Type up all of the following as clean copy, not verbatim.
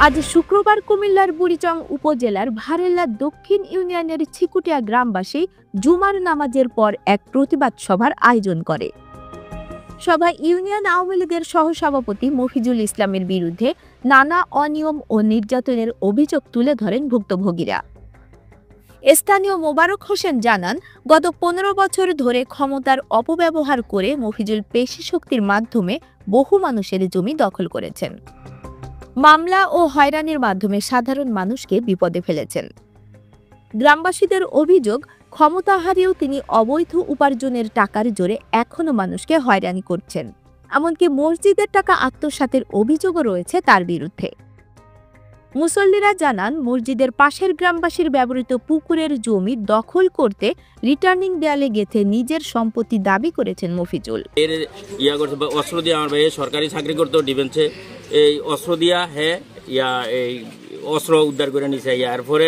আজ শুক্রবার কুমিল্লার বুড়িচং উপজেলার ভারেল্লা দক্ষিণ ইউনিয়নের ছিকুটিয়া গ্রামবাসী জুমার নামাজের পর এক প্রতিবাদ সভার আয়োজন করে। সভায় ইউনিয়ন আওয়ামী লীগের সহসভাপতি মফিজুল ইসলামের বিরুদ্ধে নানা অনিয়ম ও নির্যাতনের অভিযোগ তুলে ধরেন ভুক্তভোগীরা। স্থানীয় মোবারক হোসেন জানান, গত 15 বছর ধরে ক্ষমতার অপব্যবহার করে মফিজুল পেশি শক্তির মাধ্যমে বহু মানুষের জমি দখল করেছেন। মামলা ও হয়রানির মাধ্যমে সাধারণ মানুষকে বিপদে ফেলেছেন। গ্রামবাসীদের অভিযোগ, ক্ষমতা হারিয়েও তিনি অবৈধ উপার্জনের টাকার জোরে এখনো মানুষকে হয়রানি করছেন। এমনকি মসজিদের টাকা আত্মসাতের অভিযোগও রয়েছে তার বিরুদ্ধে। মুসল্লিরা জানান, মসজিদের পাশের গ্রামবাসীর ব্যবহৃত পুকুরের জমি দখল করতে রিটার্নিং দেয়ালে গেঁথে নিজের সম্পত্তি দাবি করেছেন মফিজুল। অস্ত্র দিয়ে আমার ভাই সরকারি চাকরি করতো ডিফেন্সে, এই অস্ত্র দিয়া এই অস্ত্র উদ্ধার করে নিছে। এরপরে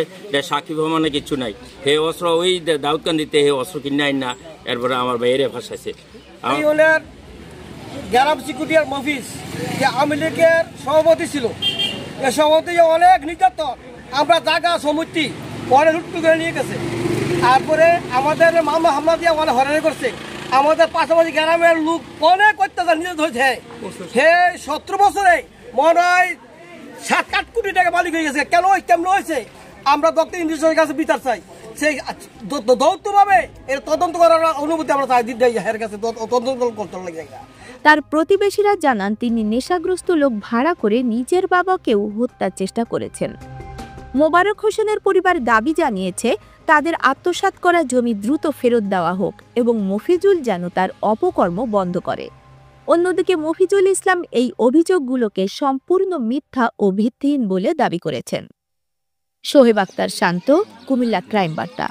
সাক্ষী প্রমাণে কিছু নাই, হে অস্ত্র ওই দাউদকান্দিতে হে অস্ত্র কিনে আইন না, এরপরে আমার ভাইয়ের ফাঁসাইছে। গ্রাম সিকিউরিটির মফিজ যে আওয়ামী লীগের সভাপতি ছিল, এই সভাপতি অনেক নির্যাতন, আমরা জায়গা সম্পত্তি অনেক লুট করে নিয়ে গেছে। তারপরে আমাদের মামলা হামলা দিয়ে অনেক হয়রানি করছে। আমাদের পাশাপাশি গ্রামের লোক অনেক অত্যাচার নির্যাতন হয়েছে। হে 17 বছরে মনে হয় 7-8 কোটি টাকা মালিক হয়ে গেছে। কেমন হয়েছে? আমরা ডক্টর ইন্দ্রিসের কাছে বিচার চাই, সেই দৌত্যভাবে এর তদন্ত করার অনুমতি আমরা চাই দিতে এর কাছে তদন্ত করতে লাগে। তার প্রতিবেশীরা জানান, তিনি নেশাগ্রস্ত লোক ভাড়া করে নিজের বাবাকেও হত্যার চেষ্টা করেছেন। মোবারক হোসেনের পরিবার দাবি জানিয়েছে, তাদের আত্মসাৎ করা জমি দ্রুত ফেরত দেওয়া হোক এবং মফিজুল যেন তার অপকর্ম বন্ধ করে। অন্যদিকে মফিজুল ইসলাম এই অভিযোগগুলোকে সম্পূর্ণ মিথ্যা ও ভিত্তিহীন বলে দাবি করেছেন। সোহেব আক্তার শান্ত, কুমিল্লা ক্রাইম বার্তা।